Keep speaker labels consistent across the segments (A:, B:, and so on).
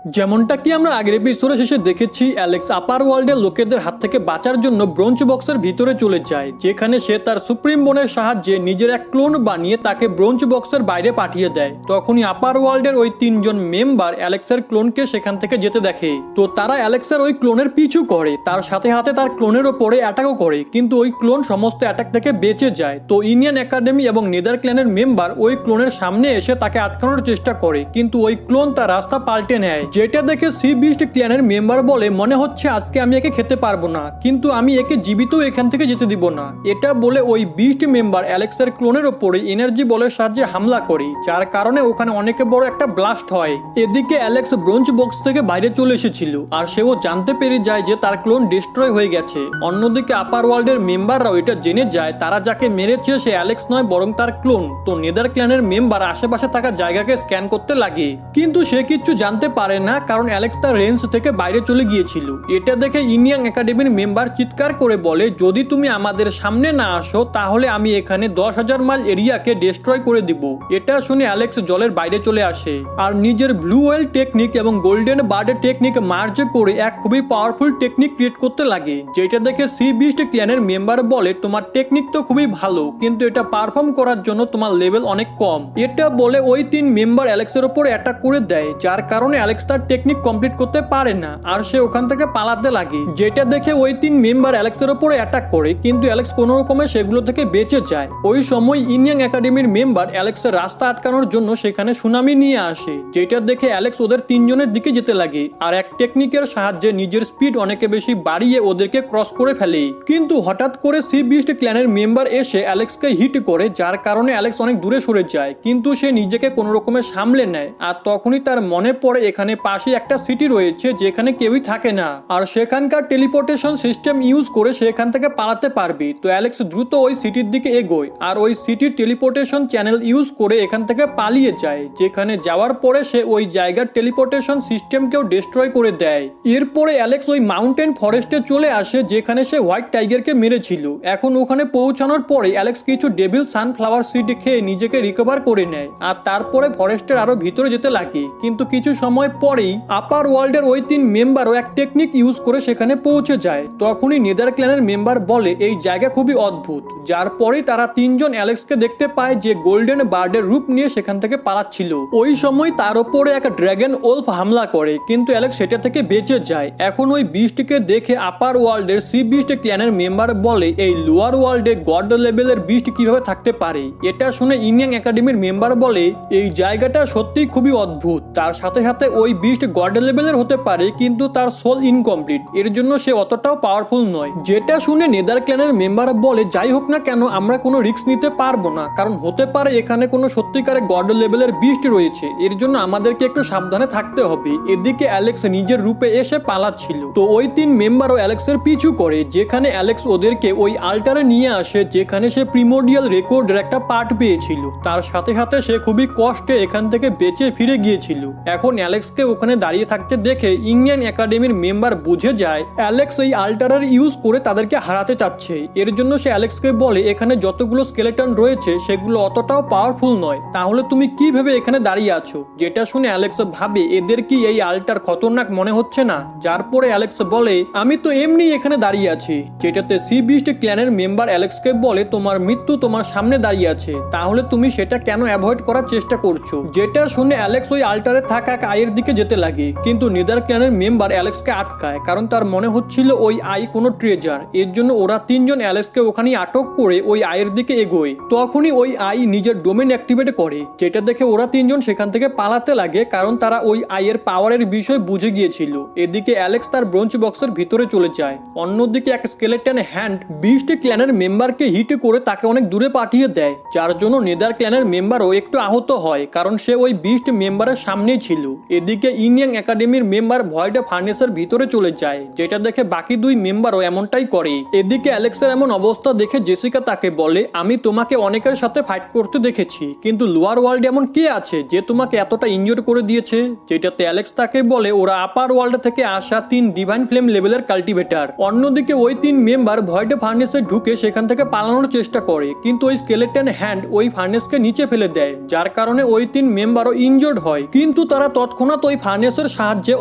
A: যেমনটা কি আমরা আগের এপিসোডে শেষে দেখেছি, অ্যালেক্স আপার ওয়ার্ল্ডের লোকেদের হাত থেকে বাঁচার জন্য ব্রোঞ্জ বক্সের ভিতরে চলে যায়, যেখানে সে তার সুপ্রিম বোনের সাহায্যে নিজের এক ক্লোন বানিয়ে তাকে ব্রোঞ্জ বক্সের বাইরে পাঠিয়ে দেয়। তখনই আপার ওয়ার্ল্ডের ওই তিনজন মেম্বার অ্যালেক্সের ক্লোনকে সেখান থেকে যেতে দেখে। তো তারা অ্যালেক্সের ওই ক্লোনের পিছু করে, তার সাথে সাথে তার ক্লোনের ওপরে অ্যাটাকও করে, কিন্তু ওই ক্লোন সমস্ত অ্যাটাক থেকে বেঁচে যায়। তো ইন্ডিয়ান একাডেমি এবং নেদার ক্ল্যানের মেম্বার ওই ক্লোনের সামনে এসে তাকে আটকানোর চেষ্টা করে, কিন্তু ওই ক্লোন তার রাস্তা পাল্টে নেয়। যেটা দেখে সি বিস্ট ক্ল্যানের মেম্বার বলে, মনে হচ্ছে আজকে আমি একে খেতে পারবো না, কিন্তু আমি একে জীবিত এখান থেকে যেতে দিব না। এটা বলে ওই বিস্ট মেম্বার অ্যালেক্সের ক্লোনের ওপরে এনার্জি বলের সাহায্যে হামলা করে, যার কারণে ওখানে অনেক বড় একটা ব্লাস্ট হয়। এদিকে অ্যালেক্স ব্রোঞ্জ বক্স থেকে বাইরে চলে এসেছিল, আর সেও জানতে পেরে যায় যে তার ক্লোন ডিস্ট্রয় হয়ে গেছে। অন্যদিকে আপার ওয়ার্ল্ডের মেম্বাররাও এটা জেনে যায় তারা যাকে মেরেছে সে অ্যালেক্স নয় বরং তার ক্লোন। তো নেদার ক্ল্যানের মেম্বার আশেপাশে থাকা জায়গাকে স্ক্যান করতে লাগে, কিন্তু সে কিচ্ছু জানতে পারে না, কারণ অ্যালেক্স তার রেঞ্জ থেকে বাইরে চলে গিয়েছিল। এটা দেখে ইন্ডিয়ান একাডেমির মেম্বার চিৎকার করে বলে, যদি তুমি আমাদের সামনে না আসো তাহলে আমি এখানে 10,000 মাইল এরিয়াকে ডিস্ট্রয় করে দিব। এটা শুনে অ্যালেক্স জলের বাইরে চলে আসে আর নিজের ব্লু ওয়েল টেকনিক এবং গোল্ডেন বার্ড টেকনিক মার্জ করে এক খুবই পাওয়ারফুল টেকনিক ক্রিয়েট করতে লাগে। যেটা দেখে সি বিস্ট ক্ল্যানের মেম্বার বলে, তোমার টেকনিক তো খুবই ভালো, কিন্তু এটা পারফর্ম করার জন্য তোমার লেভেল অনেক কম। এটা বলে ওই তিন মেম্বার অ্যালেক্সের উপর অ্যাটাক করে দেয়, যার কারণে অ্যালেক্স তার টেকনিক কমপ্লিট করতে পারে না আর সে ওখান থেকে পালাতে লাগে। যেটা দেখে ওই তিন মেম্বার অ্যালেক্সের উপরে অ্যাটাক করে, কিন্তু অ্যালেক্স কোনো রকমে সেগুলো থেকে বেঁচে যায়। ওই সময় ইন্ডিয়ান একাডেমির মেম্বার অ্যালেক্সের রাস্তা আটকানোর জন্য সেখানে সুনামি নিয়ে আসে। যেটা দেখে অ্যালেক্স ওদের তিনজনের দিকে যেতে লাগে আর এক টেকনিকের সাহায্যে নিজের স্পিড অনেকে বেশি বাড়িয়ে ওদেরকে ক্রস করে ফেলে। কিন্তু হঠাৎ করে সি বিস্ট ক্ল্যানের মেম্বার এসে অ্যালেক্সকে হিট করে, যার কারণে অ্যালেক্স অনেক দূরে সরে যায়, কিন্তু সে নিজেকে কোনো রকমে সামলে নেয়। আর তখনই তার মনে পড়ে এখানে পাশে একটা সিটি রয়েছে যেখানে কেউই থাকে না, আর সেখানকার টেলিপোর্টেশন সিস্টেম ইউজ করে সেখান থেকে পালাতে পারবি। তো অ্যালেক্স দ্রুত ওই সিটির দিকে এগোয় আর ওই সিটির টেলিপোর্টেশন চ্যানেল ইউজ করে এখান থেকে পালিয়ে যায়, যেখানে যাওয়ার পরে সে ওই জায়গার টেলিপোর্টেশন সিস্টেমকেও ডিস্ট্রয় করে দেয়। এরপরে অ্যালেক্স ওই মাউন্টেন ফরেস্টে চলে আসে যেখানে সে হোয়াইট টাইগারকে মেরেছিল। এখন ওখানে পৌঁছানোর পরে অ্যালেক্স কিছু ডেভিল সানফ্লাওয়ার সিড খেয়ে নিজেকে রিকভার করে নেয় আর তারপরে ফরেস্টের আরো ভিতরে যেতে লাগে। কিন্তু কিছু সময় পরেই আপার ওয়ার্ল্ডের ওই তিন মেম্বারও এক টেকনিক ইউজ করে সেখানে পৌঁছে যায়। তখনই নেদার ক্ল্যানের মেম্বার বলে, এই জায়গা খুবই অদ্ভুত, যার পরেই তারা তিনজন অ্যালেক্সকে দেখতে পায় যে গোল্ডেন বার্ডের রূপ নিয়ে সেখান থেকে পালাচ্ছিল। ওই সময় তার উপরে এক ড্রাগন ওলফ হামলা করে, কিন্তু অ্যালেক্স সেটা থেকে বেঁচে যায়। এখন ওই বিস্টকে দেখে আপার ওয়ার্ল্ডের সি বিস্ট ক্ল্যানের মেম্বার বলে, এই লোয়ার ওয়ার্ল্ডে গড লেভেলের বিস্ট কিভাবে থাকতে পারে। এটা শুনে ইন্ডিয়ান একাডেমির মেম্বার বলে, এই জায়গাটা সত্যিই খুবই অদ্ভুত। তার সাথে সাথে ওই বিস্ট গড লেভেলের হতে পারে, কিন্তু তার সোল ইনকমপ্লিট, এর জন্য সে অতটাও পাওয়ারফুল নয়। যেটা শুনে নেদার ক্ল্যানের মেম্বার বলে, যাই হোক না কেন আমরা কোনো রিস্ক নিতে পারবো না, কারণ হতে পারে এখানে কোনো সত্যিকারের গড লেভেলের বিস্ট রয়েছে, এর জন্য আমাদেরকে একটু সাবধানে থাকতে হবে। এদিকে অ্যালেক্স নিজের রূপে এসে পালাচ্ছিল, তো ওই তিন মেম্বারও অ্যালেক্সের পিছু করে, যেখানে অ্যালেক্স ওদেরকে ওই আল্টারে নিয়ে আসে যেখানে সে প্রিমোডিয়াল রেকর্ডের একটা পার্ট পেয়েছিল। তার সাথে সাথে সে খুবই কষ্টে এখান থেকে বেঁচে ফিরে গিয়েছিল। এখন অ্যালেক্সকে ওখানে দাঁড়িয়ে থাকতে দেখে ইন্ডিয়ান একাডেমির মেম্বার বুঝে যায় অ্যালেক্স এই আল্টারের ইউজ করে তাদেরকে হারাতে চাচ্ছে। এর জন্য সে অ্যালেক্সকে বলে, এখানে যতগুলো স্কেলেটন রয়েছে সেগুলো অতটাও পাওয়ারফুল নয়, তাহলে তুমি কি ভেবে এখানে দাঁড়িয়ে আছো। যেটা শুনে অ্যালেক্স ভাবে এদের কি এই আল্টার খতরনাক মনে হচ্ছে না, যার পরে অ্যালেক্স বলে, আমি তো এমনি এখানে দাঁড়িয়ে আছি। যেটাতে সি বিস্ট ক্ল্যানের মেম্বার অ্যালেক্সকে বলে, তোমার মৃত্যু তোমার সামনে দাঁড়িয়ে আছে, তাহলে তুমি সেটা কেন অ্যাভয়েড করার চেষ্টা করছো। যেটা শুনে অ্যালেক্স ওই আল্টারে থাকা এক আইয়ের দিকে যেতে লাগে, কিন্তু নেদার ক্ল্যানের মেম্বার অ্যালেক্সকে আটকায়, কারণ তার মনে হচ্ছিল ওই আই কোনো ট্রেজার। এর জন্য ওরা তিনজন অ্যালেক্সকে ওখানে আটক করে ওই আইয়ের দিকে এগোয়। তখনই ওই আই নিজের ডোমেন অ্যাক্টিভেট করে, যেটা দেখে ওরা তিনজন সেখান থেকে পালাতে লাগে, কারণ তারা ওই আইয়ের পাওয়ারের বিষয় বুঝে গিয়েছিল। এদিকে অ্যালেক্স তার ব্রোঞ্জ বক্সের ভিতরে চলে যায়। অন্যদিকে এক স্কেলেটন হ্যান্ড বিস্ট ক্ল্যানের মেম্বারকে হিট করে তাকে অনেক দূরে পাঠিয়ে দেয়, যার জন্য নেদার ক্ল্যানের মেম্বারও একটু আহত হয়, কারণ সে ওই বিস্ট মেম্বারের সামনেই ছিল। এদিকে ইন্ডিয়ান একাডেমির মেম্বার ভয়েড ফার্নেসের ভিতরে চলে যায়, যেটা দেখে বাকি দুই মেম্বারও এমনটাই করে। এদিকে অ্যালেক্সের এমন অবস্থা দেখে জেসিকা তাকে বলে, আমি তোমাকে অনেকের সাথে ফাইট করতে দেখেছি, কিন্তু লোয়ার ওয়ার্ল্ডে এমন কে আছে যে তোমাকে এতটা ইনজোর করে দিয়েছে। যেটাতে অ্যালেক্স তাকে বলে, ওরা আপার ওয়ার্ল্ড থেকে আসা তিন ডিভাইন ফ্লেম লেভেলের কাল্টিভেটার। অন্যদিকে ওই তিন মেম্বার ভয়েড ফার্নেসে ঢুকে সেখান থেকে পালানোর চেষ্টা করে, কিন্তু ওই স্কেলেটন হ্যান্ড ওই ফার্নেসকে নিচে ফেলে দেয়, যার কারণে ওই তিন মেম্বারও ইনজোর্ড হয়। কিন্তু তারা তৎক্ষণাৎ ওই ওই ফার্নেসের সাহায্যে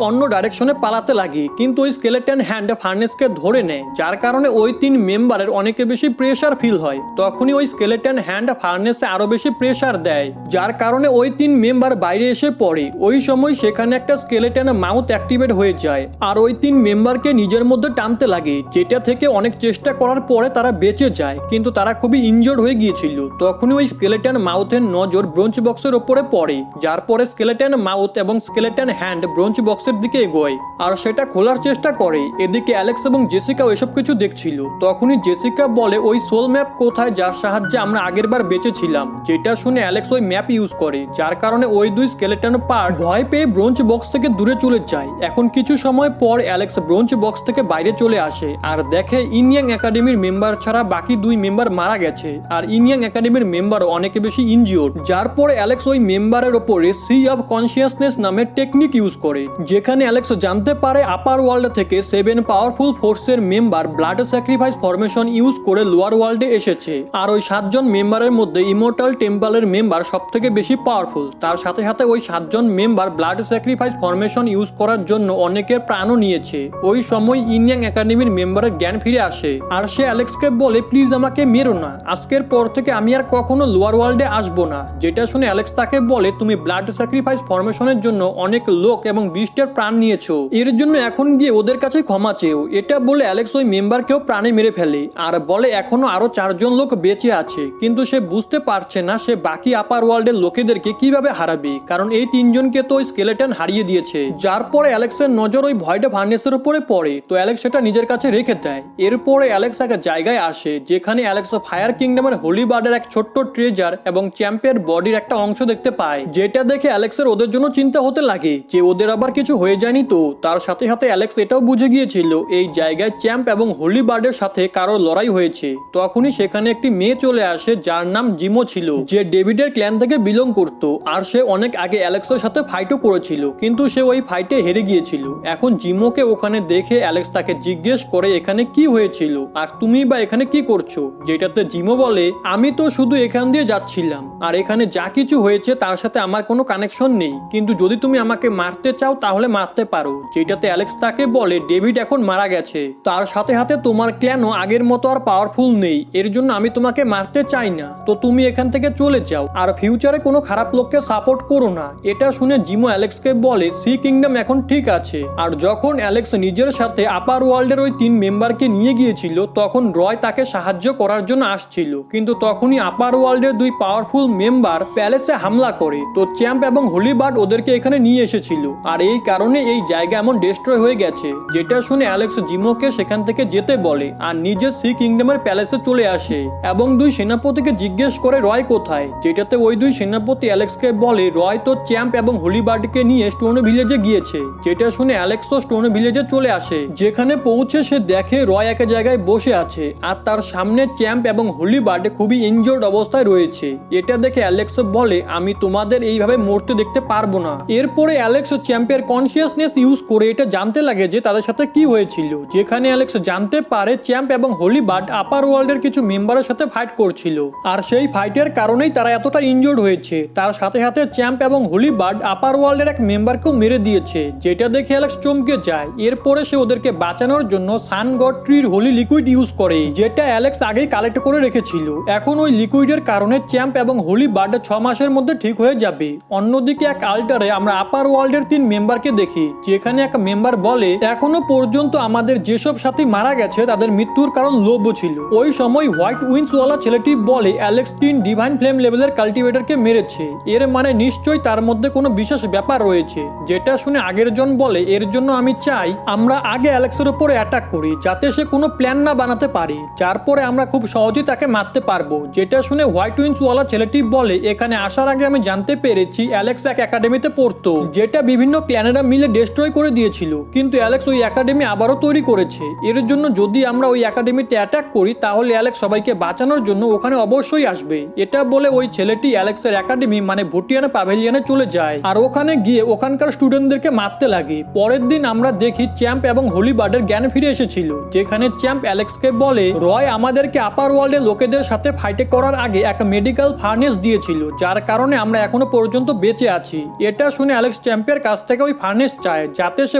A: অন্য ডাইরেকশনে পালাতে লাগে, কিন্তু ওই স্কেলেটন হ্যান্ড ফার্নেসকে ধরে নেয়, যার কারণে ওই 3 মেম্বারের অনেক বেশি প্রেসার ফিল হয়। তখনই ওই স্কেলেটন হ্যান্ড ফার্নেসে আরো বেশি প্রেসার দেয়, যার কারণে ওই 3 মেম্বার বাইরে এসে পড়ে। ওই সময় সেখানে একটা স্কেলেটন মাউথ অ্যাক্টিভেট হয়ে যায় আর ওই 3 মেম্বারকে নিজের মধ্যে টানতে লাগে, যেটা থেকে অনেক চেষ্টা করার পরে তারা বেঁচে যায়, কিন্তু তারা খুবই ইনজোর্ড হয়ে গিয়েছিল। তখনই ওই স্কেলেটন মাউথের নজর ব্রোঞ্জ বক্সের উপরে পড়ে, যার পরে স্কেলেটন মাউথ এবং স্কেলেটন হ্যান্ড ব্রোঞ্জ বক্সের দিকে এগোয় আর সেটা খোলার চেষ্টা করে। এদিকে অ্যালেক্স এবং জেসিকাও এসব কিছু দেখছিল। তখনই জেসিকা বলে ওই সোল ম্যাপ কোথায়, যার সাহায্যে আমরা আগের বার বেঁচেছিলাম। যেটা শুনে অ্যালেক্স ওই ম্যাপ ইউজ করে, যার কারণে ওই 2 স্কেলেটন পার্ট ভয় পেয়ে ব্রোঞ্জ বক্স থেকে দূরে চলে যায়। এখন কিছু সময় পর অ্যালেক্স ব্রোঞ্জ বক্স থেকে বাইরে চলে আসে আর দেখে ইনইয়াং একাডেমির মেম্বার ছাড়া বাকি 2 মেম্বার মারা গেছে আর ইনইয়াং একাডেমির মেম্বারও অনেক বেশি ইনজিওর্ড। যার পরে অ্যালেক্স ওই মেম্বারের ওপরে সি অফ কনসিয়াসনেস নামের টেকনিক ইউজ করে, যেখানে অ্যালেক্স জানতে পারে আপার ওয়ার্ল্ড থেকে 7 পাওয়ারফুল ফোর্সের member blood sacrifice formation use করে লোয়ার ওয়ার্ল্ডে এসেছে। আর ওই 7 জন মেম্বারের মধ্যে ইমর্টাল টেম্পলের মেম্বার সব থেকে বেশি পাওয়ারফুল। তার সাথে সাথে ওই 7 জন member blood sacrifice formation use করার জন্য অনেকের প্রাণও নিয়েছে। ওই সময় ইনইয়াং একাডেমির মেম্বারের জ্ঞান ফিরে আসে আর সে অ্যালেক্সকে বলে প্লিজ আমাকে মেরো না, আজকের পর থেকে আমি আর কখনো লোয়ার ওয়ার্ল্ডে আসবো না। যেটা শুনে অ্যালেক্স তাকে বলে তুমি ব্লাড স্যাক্রিফাইস ফরমেশনের জন্য অনেক লোক এবং বিস্টের প্রাণ নিয়েছো, এর জন্য এখন গিয়ে ওদের কাছে ক্ষমা চেও। এটা বলে অ্যালেক্স ওই মেম্বারকেও প্রাণে মেরে ফেলে আর বলে এখনো আরো 4 জন লোক বেঁচে আছে, কিন্তু সে বুঝতে পারছে না সে বাকি আপার ওয়ার্ল্ডের লোকেদেরকে কিভাবে হারাবে, কারণ এই 3 জনকে তো ওই স্কেলেটন হারিয়ে দিয়েছে। যার পরে অ্যালেক্সের নজর ওই ভয়টা ফার্নেসের উপরে পড়ে, তো অ্যালেক্স সেটা নিজের কাছে রেখে দেয়। এরপরে অ্যালেক্স এক জায়গায় আসে যেখানে অ্যালেক্স ফায়ার কিংডমের হোলি বার্ডের এক ছোট্ট ট্রেজার এবং চ্যাম্পের বডির একটা অংশ দেখতে পায়, যেটা দেখে অ্যালেক্সের ওদের জন্য চিন্তা হতে লাগে যে ওদের আবার কিছু হয়ে যায়নি তো। তার সাথে সাথে অ্যালেক্স এটাও বুঝে গিয়েছিল এই জায়গায় চ্যাম্প এবং হোলি বার্ডের সাথে কারো লড়াই হয়েছে। তখনই সেখানে একটি মেয়ে চলে আসে যার নাম জিমো ছিল, যে ডেভিডের ক্ল্যান থেকে বিলং করত আর সে অনেক আগে অ্যালেক্সের সাথে ফাইটও করেছিল, কিন্তু সে ওই ফাইটে হেরে গিয়েছিল। এখন জিমোকে ওখানে দেখে অ্যালেক্স তাকে জিজ্ঞেস করে এখানে কি হয়েছিল আর তুমি বা এখানে কি করছো, যেটাতে জিমো বলে আমি তো শুধু এখান দিয়ে যাচ্ছিলাম আর এখানে যা কিছু হয়েছে তার সাথে আমার কোনো কানেকশন নেই, কিন্তু যদি তুমি আমাকে মারতে চাও তাহলে মারতে পারো। যেটাতে অ্যালেক্স তাকে বলে ডেভিড এখন মারা গেছে, তার সাথে সাথে তোমার ক্ল্যানও আগের মতো আর পাওয়ারফুল নেই, এর জন্য আমি তোমাকে মারতে চাই না, তো তুমি এখান থেকে চলে যাও আর ফিউচারে কোনো খারাপ লোককে সাপোর্ট করো না। এটা শুনে জিমো অ্যালেক্সকে বলে সি কিংডম এখন ঠিক আছে। আর যখন অ্যালেক্স নিজের সাথে আপার ওয়ার্ল্ডের ওই 3 মেম্বারকে নিয়ে গিয়েছিল তখন রয় তাকে সাহায্য করার জন্য আসছিল, কিন্তু তখনই আপার ওয়ার্ল্ডের 2 পাওয়ারফুল মেম্বার প্যালেসে হামলা করে, তো চ্যাম্প এবং হোলি বার্ড ওদেরকে এখানে নিয়ে এসেছিল আর এই কারণে এই জায়গা এমন ডিস্ট্রয় হয়ে গেছে। যেটা শুনে অ্যালেক্স জিমোকে সেখান থেকে যেতে বলে আর নিজে সি কিংডমের প্যালেসে চলে আসে এবং 2 সেনাপতিকে জিজ্ঞেস করে রয় কোথায়, যেটাতে ওই 2 সেনাপতি অ্যালেক্সকে বলে রয় তো চ্যাম্প এবং হোলি বার্ডকে নিয়ে স্টোন ভিলেজে গিয়েছে। যেটা শুনে অ্যালেক্সও স্টোন ভিলেজে চলে আসে, যেখানে পৌঁছে সে দেখে রয় এক জায়গায় বসে আছে আর তার সামনে চ্যাম্প এবং হোলি বার্ড খুবই ইনজোর্ড অবস্থায় রয়েছে। এটা দেখে অ্যালেক্স বলে আমি তোমাদের এইভাবে মরতে দেখতে পারবো না। এরপরে অ্যালেক্স চ্যাম্পের কনসিয়াসনেস ইউজ করে এটা জানতে লাগে যে তাদের সাথে কি হয়েছিল, যেখানে অ্যালেক্স জানতে পারে চ্যাম্প এবং হোলি বার্ড আপার ওয়ার্ল্ডের কিছু মেম্বারের সাথে ফাইট করছিল আর সেই ফাইটের কারণেই তারা এতটা ইনজোর্ড হয়েছে। তার সাথে সাথে চ্যাম্প এবং হোলি বার্ড আপার ওয়ার্ল্ডের এক মেম্বারকেও মেরে দিয়েছে, যেটা দেখে অ্যালেক্স চমকে যায়। এরপরে সে ওদেরকে বাঁচানোর জন্য সান গড ট্রির হোলি লিকুইড ইউজ করে, যেটা অ্যালেক্স আগেই কালেক্ট করে রেখেছিল। এখন ওই লিকুইডের কারণে চ্যাম্প এবং হোলি বার্ড 6 মাসের মধ্যে ঠিক হয়ে যাবে। অন্যদিকে এক আল্টারে আমরা আপার ওয়ার্ল্ডের 3 মেম্বারকে দেখি, যেখানে এক মেম্বার বলে এখনো পর্যন্ত আমাদের যেসব সাথী মারা গেছে তাদের মৃত্যুর কারণ লোভ ছিল। ওই সময় হোয়াইট উইংস ওয়ালা ছেলেটি বলে অ্যালেক্স 3 ডিভাইন ফ্লেম লেভেলের কাল্টিভেটরকে মেরেছে, এর মানে নিশ্চয়ই তার মধ্যে কোনো বিশেষ ব্যাপার রয়েছে। যেটা শুনে আগের জন বলে এর জন্য আমি চাই আমরা আগে অ্যালেক্সের উপরে অ্যাটাক করি যাতে সে কোনো প্ল্যান না বানাতে পারে, যার পরে আমরা খুব সহজেই তাকে মারতে পারবো। যেটা শুনে হোয়াইট উইংস ওয়ালা ছেলেটি বলে এখানে আসার আগে আমি জানতে পেরেছি অ্যালেক্স এক একাডেমিতে পড়তো, যেটা বিভিন্ন ক্ল্যানেরা মিলে ডিস্ট্রয় করে দিয়েছিল, কিন্তু অ্যালেক্স ওই একাডেমি আবারও তৈরি করেছে। এর জন্য যদি আমরা ওই একাডেমিতে অ্যাটাক করি তাহলে অ্যালেক্স সবাইকে বাঁচানোর জন্য ওখানে অবশ্যই আসবে। এটা বলে ওই ছেলেটি অ্যালেক্সের একাডেমি মানে ভুটিয়ানা প্যাভিলিয়নে চলে যায় আর ওখানে গিয়ে ওখানকার স্টুডেন্টদেরকে মারতে লাগে। পরের দিন আমরা দেখি চ্যাম্প এবং হোলি বার্ডের জ্ঞান ফিরে এসেছিল, যেখানে চ্যাম্প অ্যালেক্সকে বলে রয় আমাদেরকে আপার ওয়ার্ল্ডের লোকেদের সাথে ফাইটে করার আগে এক মেডিকেল ফার্নেস দিয়েছিল, যার কারণে আমরা এখনো পর্যন্ত বেঁচে আছি। এটা শুনে অ্যালেক্স চ্যাম্পের কাছ থেকে ওই ফার্নেস চায় যাতে সে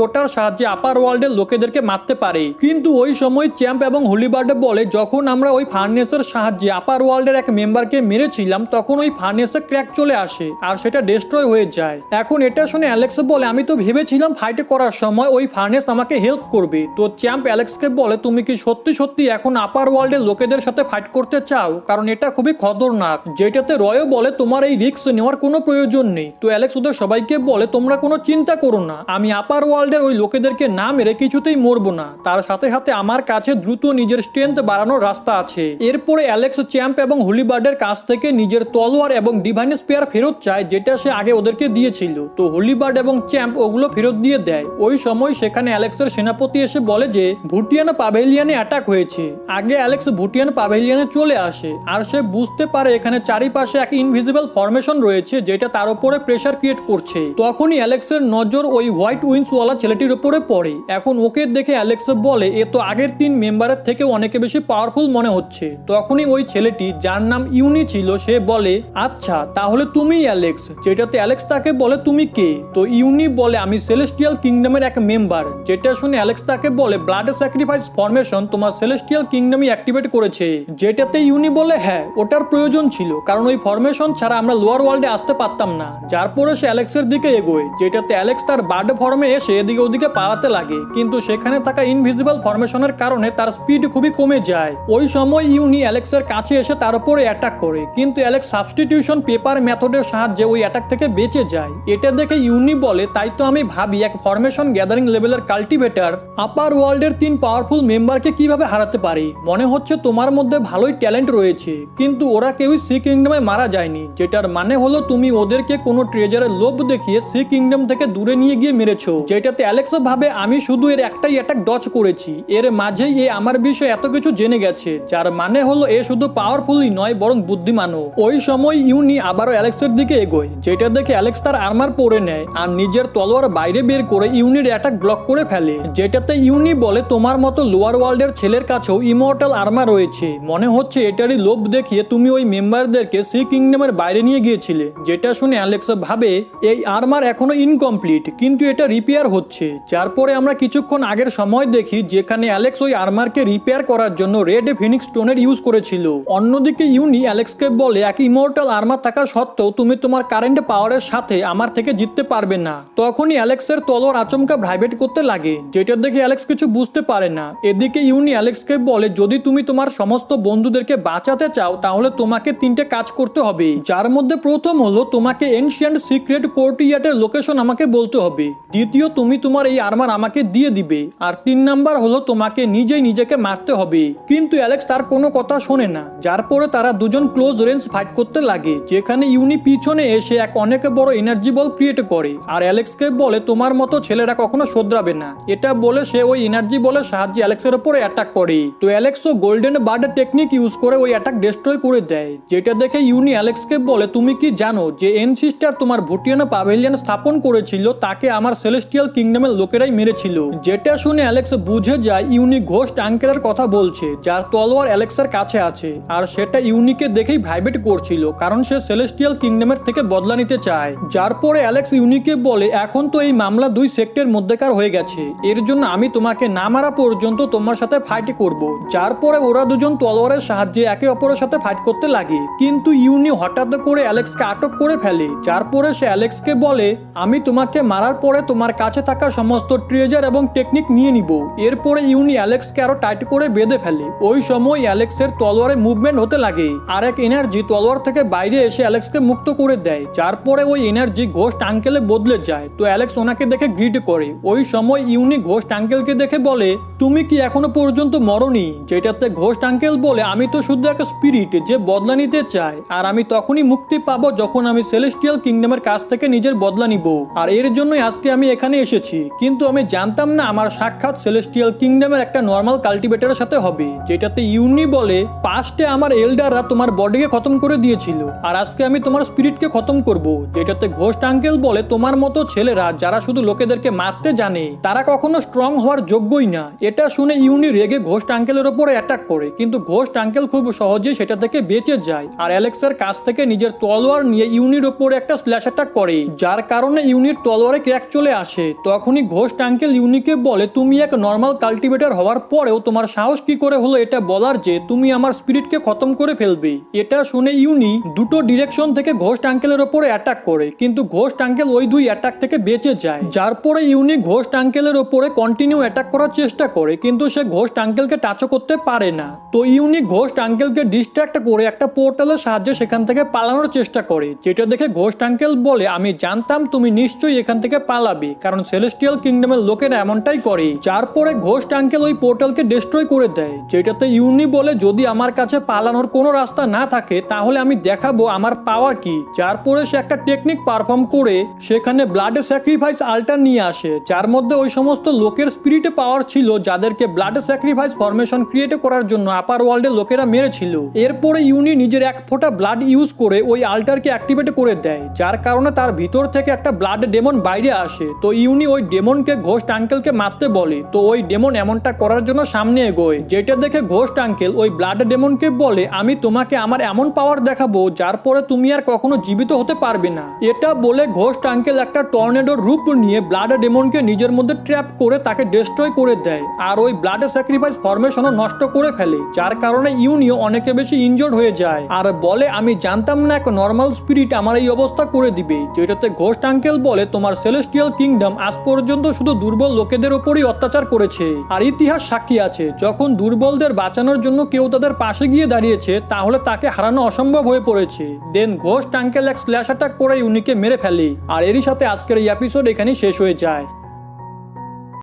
A: ওটার সাহায্যে আপার ওয়ার্ল্ডের লোকেদেরকে মারতে পারে। কিন্তু ওই সময় চ্যাম্প এবং হোলিবার্ড বলে যখন আমরা ওই ফার্নেসের সাহায্যে আপার ওয়ার্ল্ডের এক মেম্বারকে মেরেছিলাম তখন ওই ফার্নেসে ক্র্যাক চলে আসে আর সেটা ডিস্ট্রয় হয়ে যায়। এখন এটা শুনে অ্যালেক্স বলে আমি তো ভেবেছিলাম ফাইট করার সময় ওই ফার্নেস আমাকে হেল্প করবে। তো চ্যাম্প অ্যালেক্সকে বলে তুমি কি সত্যি সত্যি এখন আপার ওয়ার্ল্ডের লোকেদের সাথে ফাইট করতে চাও, কারণ এটা খুবই খতরনাক। যেটাতে রয়ও বলে তোমার এই রিস্ক নেওয়ার কোনো প্রয়োজন নেই। তো অ্যালেক্স ওদের সবাইকে বলে তোমরা কোনো চিন্তা করো না, আমি আপার ওয়ার্ল্ডের ওই লোকেদেরকে না মেরে কিছুতেই মরবো না, তার সাথে সাথে আমার কাছে দ্রুত নিজের স্ট্রেংথ বাড়ানোর রাস্তা আছে। এরপরে অ্যালেক্স চ্যাম্প এবং হোলিবার্ডের কাছ থেকে নিজের তলোয়ার এবং ডিভাইন স্পেয়ার ফেরত চায় যেটা সে আগে ওদেরকে দিয়েছিল। তো হোলিবার্ড এবং চ্যাম্প ওগুলো ফেরত দিয়ে দেয়। ওই সময় সেখানে অ্যালেক্সের সেনাপতি এসে বলে যে ভুটিয়ান পাভেলিয়ানে অ্যাটাক হয়েছে। আগে অ্যালেক্স ভুটিয়ান পাভেলিয়ানে চলে আসে আর সে বুঝতে পারে এখানে চারিপাশে এক ইনভিজিবল ফরমেশন রয়েছে যেটা তার উপরে প্রেসার ক্রিয়েট করছে। তখনই অ্যালেক্সের নজর ওই হোয়াইট উইংসওয়ালা ছেলেটির উপরে পড়ে। এখন ওকে দেখে অ্যালেক্স বলে এ তো আগের 3 মেম্বারের থেকে অনেকে বেশি পাওয়ারফুল মনে হচ্ছে। তখনই ওই ছেলেটি যার নাম ইউনি ছিল সে বলে আচ্ছা তাহলে তুমিই অ্যালেক্স। যেটাতে অ্যালেক্স তাকে বলে তুমি কে? তো ইউনি বলে আমি সেলেস্টিয়াল কিংডমের এক মেম্বার। যেটা শুনে অ্যালেক্স তাকে বলে ব্লাড স্যাক্রিফাইস ফরমেশন তোমার সেলেস্টিয়াল কিংডমই অ্যাক্টিভেট করেছে। যেটাতে ইউনি বলে হ্যাঁ ওটার প্রয়োজন ছিল, কারণ ওই ফরমেশন ছাড়া আমরা লোয়ার ওয়ার্ল্ডে আসতে পারতাম না। যার পরে সে অ্যালেক্সের দিকে এগোয়। যেটাতে অ্যালেক্স তার বার্ড ফর্মে এসে এদিকে ওদিকে পালাতে লাগে, কিন্তু সেখানে থাকা ইনভিজিবল ফরমেশনের কারণে তার স্পিড খুবই কমে যায়। ওই সময় ইউনি অ্যালেক্সের কাছে এসে তার উপরে অ্যাটাক করে, কিন্তু অ্যালেক্স সাবস্টিটিউশন পেপার মেথডের সাহায্যে ওই অ্যাটাক থেকে বেঁচে যায়। এটা দেখে ইউনি বলে তাই তো আমি ভাবি এক ফরমেশন গ্যাদারিং লেভেলের কাল্টিভেটর আপার ওয়ার্ল্ডের 3 পাওয়ারফুল মেম্বারকে কিভাবে হারাতে পারে। মনে হচ্ছে তোমার মধ্যে ভালোই ট্যালেন্ট রয়েছে, কিন্তু ওরা কেউই সি কিংডমে মারা যায়নি, যেটার মানে হলো তুমি ওদেরকে কোনো ট্রেজারের লোভ দেখিয়ে সি কিংডম থেকে দূরে নিয়ে গিয়ে মেরেছো। যেটাতে অ্যালেক্স ভাবে আমি শুধু এর একটাই অ্যাটাক ডজ করেছি, এর মাঝেই এ আমার বিষয়ে এত কিছু জেনে গেছে, যার মানে হলো এ শুধু পাওয়ারফুলই নয় বরং বুদ্ধিমানও। ওই সময় ইউনি আবারও অ্যালেক্সের দিকে এগোয়। যেটা দেখে অ্যালেক্স তার আর্মার পরে নেয় আর নিজের তলোয়ার বাইরে বের করে ইউনির অ্যাটাক ব্লক করে ফেলে। যেটাতে ইউনি বলে তোমার মতো লোয়ার ওয়ার্ল্ডের ছেলের কাছেও ইমর্টাল আর্মার রয়েছে, মনে হচ্ছে এটারই লোভ দেখিয়ে তুমি ওই মেম্বারদেরকে সি কিংডমের বাইরে নিয়ে গিয়েছিলে। যেটা শুনে অ্যালেক্স ভাবে এই আর্মার এখনো ইনকমপ্লিট, কিন্তু এটা রিপেয়ার হচ্ছে। যার পরে আমরা কিছুক্ষণ আগের সময় দেখি যেখানে অ্যালেক্স ওই আর্মারকে রিপেয়ার করার জন্য রেড ফিনিক্স স্টোনের ইউজ করেছিল। অন্যদিকে ইউনি অ্যালেক্সকে বলে এক ইমর্টাল আর্মার থাকা সত্ত্বেও তুমি তোমার কারেন্ট পাওয়ারের সাথে আমার থেকে জিততে পারবে না। তখনই অ্যালেক্সের তলোয়ার আচমকা ভাইব্রেট করতে লাগে, যেটা দেখে অ্যালেক্স কিছু বুঝতে পারে না। এদিকে ইউনি অ্যালেক্সকে বলে যদি তুমি তোমার সমস্ত বন্ধুদেরকে বাঁচাতে চাও তাহলে তোমাকে 3টে কাজ করতে হবে, যার মধ্যে প্রথম হলো তোমাকে এনশিয়েন্ট সিক্রেট কোর্টিয়ার্ডের লোকেশন আমাকে বলতে হবে, দ্বিতীয় তুমি তোমার এই আর্মার আমাকে দিয়ে দিবে, আর 3 নাম্বার হলো তোমাকে নিজেই নিজেকে মারতে হবে। কিন্তু অ্যালেক্স তার কোনো কথা শোনে না। যার পরে তারা দুজন ক্লোজ রেঞ্জ ফাইট করতে লাগে, যেখানে ইউনি পিছনে এসে এক অনেক বড় এনার্জি বল ক্রিয়েট করে আর অ্যালেক্সকে বলে তোমার মতো ছেলেরা কখনো শোধরাবে না। এটা বলে সে ওই এনার্জি বলের সাহায্যে অ্যালেক্সের উপরে অ্যাটাক করে। তো অ্যালেক্সও গোল্ডেন বার্ড টেকনিক ইউজ করে ওই অ্যাটাক ডিস্ট্রয় করে দেয়। যেটা দেখে ইউনি অ্যালেক্সকে বলে তুমি কি জানো যে এনসিস্টার তোমার ভুটিয়ানা পাভেলিয়ান স্থাপন করেছিল তাকে আমার সেলেস্টিয়াল কিংডমের লোকেরাই মেরেছিল। যেটা শুনে অ্যালেক্স বুঝে যায় ইউনি ঘোস্ট আঙ্কেলের কথা বলছে, যার তলোয়ার অ্যালেক্সের কাছে আছে, আর সেটা ইউনিকে দেখেই ভাইব্রেট করছিল কারণ সে সেলেস্টিয়াল কিংডমের থেকে বদলা নিতে চায়। যার পরে অ্যালেক্স ইউনিকে বলে এখন তো এই মামলা 2 সেক্টর মধ্যেকার হয়ে গেছে, এর জন্য আমি তোমাকে না মারা পর্যন্ত তোমার সাথে ফাইট করব। যার পরে ওরা দুজন তলোয়ারের সাহায্যে একে অপরের সাথে ফাইট করতে লাগে, কিন্তু ইউনি হঠাৎ করে অ্যালেক্সকে আটক করে ফেলে। যার পরে সে অ্যালেক্সকে বলে আমি তোমাকে মারার পরে তোমার কাছে থাকা সমস্ত ট্রেজার এবং টেকনিক নিয়ে নিব। এরপরে ইউনি অ্যালেক্সকে আরো টাইট করে বেঁধে ফেলে। ওই সময় অ্যালেক্সের তলোয়ারে মুভমেন্ট হতে লাগে আর এক এনার্জি তলোয়ার থেকে বাইরে এসে অ্যালেক্সকে মুক্ত করে দেয়। যার পরে ওই এনার্জি ঘোস্ট আঙ্কেলে বদলে যায়। তো অ্যালেক্স ওনাকে দেখে গ্রিট করে। ওই সময় ইউনি ঘোস্ট আঙ্কেলকে দেখে বলে তুমি কি এখনো পর্যন্ত মরনি? যেটাতে ঘোস্ট আঙ্কেল বলে আমি তো শুধু এক স্পিরিট যে বদলা নিতে চায়, আর আমি তখনই মুক্তি পাবো যখন আমি সেলেস্টিয়াল কিংডমের কাছ থেকে নিজের বদলা নিব, আর এর জন্যই আজকে আমি এখানে এসেছি। কিন্তু আমি জানতাম না আমার সাক্ষাৎ সেলেস্টিয়াল কিংডমের একটা নর্মাল কাল্টিভেটরের সাথে হবে। যেটাতে ইউনি বলে পাস্টে আমার এল্ডাররা তোমার বডিকে খতম করে দিয়েছিল, আর আজকে আমি তোমার স্পিরিটকে খতম করব। যেটাতে ঘোস্ট আঙ্কেল বলে তোমার মতো ছেলেরা যারা শুধু লোকেদেরকে মারতে জানে তারা কখনো স্ট্রং হওয়ার যোগ্যই না। এটা শুনে ইউনি রেগে ঘোস্ট আঙ্কেলের উপরে অ্যাটাক করে, কিন্তু ঘোস্ট আঙ্কেল খুব সহজেই সেটা থেকে বেঁচে যায় আর অ্যালেক্সের কাছ থেকে নিজের তলোয়ার নিয়ে ইউনির উপরে একটা স্ল্যাশ অ্যাটাক করে, যার যার কারণে ইউনির তলোয়ারে ক্র্যাক চলে আসে। তখনই ঘোস্ট আঙ্কেল ইউনিকে বলে, তুমি এক নর্মাল কাল্টিভেটর হওয়ার পরেও তোমার সাহস কি করে হলো এটা বলার যে তুমি আমার স্পিরিটকে খতম করে ফেলবে। এটা শুনে ইউনি দুটো ডিরেকশন থেকে ঘোস্ট আঙ্কেলের ওপরে অ্যাটাক করে, কিন্তু ঘোস্ট আঙ্কেল ওই দুই অ্যাটাক থেকে বেঁচে যায়। যার পরে ইউনি ঘোস্ট আঙ্কেলের ওপরে কন্টিনিউ অ্যাটাক করার চেষ্টা করে, কিন্তু সে ঘোস্ট আঙ্কেলকে টাচও করতে পারে না। তো ইউনি ঘোস্ট আঙ্কেলকে ডিস্ট্র্যাক্ট করে একটা পোর্টালের সাহায্যে সেখান থেকে পালানোর চেষ্টা করে, যেটা দেখে ঘোস্ট আঙ্কেল বলে, আমি জানতাম তুমি নিশ্চয়ই এখান থেকে পালাবে, কারণ সেলেস্টিয়াল কিংডমের লোকেরা এমনটাই করে। যার পরে ঘোস্ট আঙ্কেল ওই পোর্টালকে ডিস্ট্রয় করে দেয়, যেটাতে ইউনি বলে, যদি আমার কাছে পালানোর কোনো রাস্তা না থাকে তাহলে আমি দেখাবো আমার পাওয়ার কি। যার পরে সে একটা টেকনিক পারফর্ম করে সেখানে ব্লাড স্যাক্রিফাইস আল্টার নিয়ে আসে, যার মধ্যে ওই সমস্ত লোকের স্পিরিটে পাওয়ার ছিল যাদেরকে ব্লাড স্যাক্রিফাইস ফরমেশন ক্রিয়েট করার জন্য আপার ওয়ার্ল্ডের লোকেরা মেরেছিল। এরপরে ইউনি নিজের এক ফোঁটা ব্লাড ইউজ করে ওই আল্টারকে অ্যাক্টিভেট করে দেয়, যার কারণে তার ভিতর থেকে একটা ব্লাড ডেমন বাইরে আসে। তো ইউনি ওই ডেমনকে ঘোস্ট আঙ্কেলকে মারতে বলে, তো ওই ডেমন এমনটা করার জন্য সামনে এগোয়, যেটা দেখে ঘোস্ট আঙ্কেল ওই ব্লাড ডেমনকে বলে, আমি তোমাকে আমার এমন পাওয়ার দেখাবো যার পরে তুমি আর কখনো জীবিত হতে পারবে না। এটা বলে ঘোস্ট আঙ্কেল একটা টর্নেডোর রূপ নিয়ে ব্লাড ডেমনকে নিজের মধ্যে ট্র্যাপ করে তাকে ডিস্ট্রয় করে দেয়, আর ওই ব্লাড স্যাক্রিফাইস ফরমেশনও নষ্ট করে ফেলে, যার কারণে ইউনিও অনেকে বেশি ইনজোর্ড হয়ে যায় আর বলে, আমি জানতাম না এক নর্মাল স্পিরিট আমার এই অবস্থা করে দিবে। যেটাতে ঘোস্ট আঙ্কেল বলে, তোমার সেলেস্টিয়াল কিংডম আজ পর্যন্ত শুধু দুর্বল লোকেদের উপরই অত্যাচার করেছে, আর ইতিহাস সাক্ষী আছে যখন দুর্বলদের বাঁচানোর জন্য কেউ তাদের পাশে গিয়ে দাঁড়িয়েছে তাহলে তাকে হারানো অসম্ভব হয়ে পড়েছে। দেন ঘোস্ট আঙ্কেল এক স্ল্যাশ অ্যাটাক করে ইউনিকে মেরে ফেলে, আর এরই সাথে আজকের এই এপিসোড এখানেই শেষ হয়ে যায়।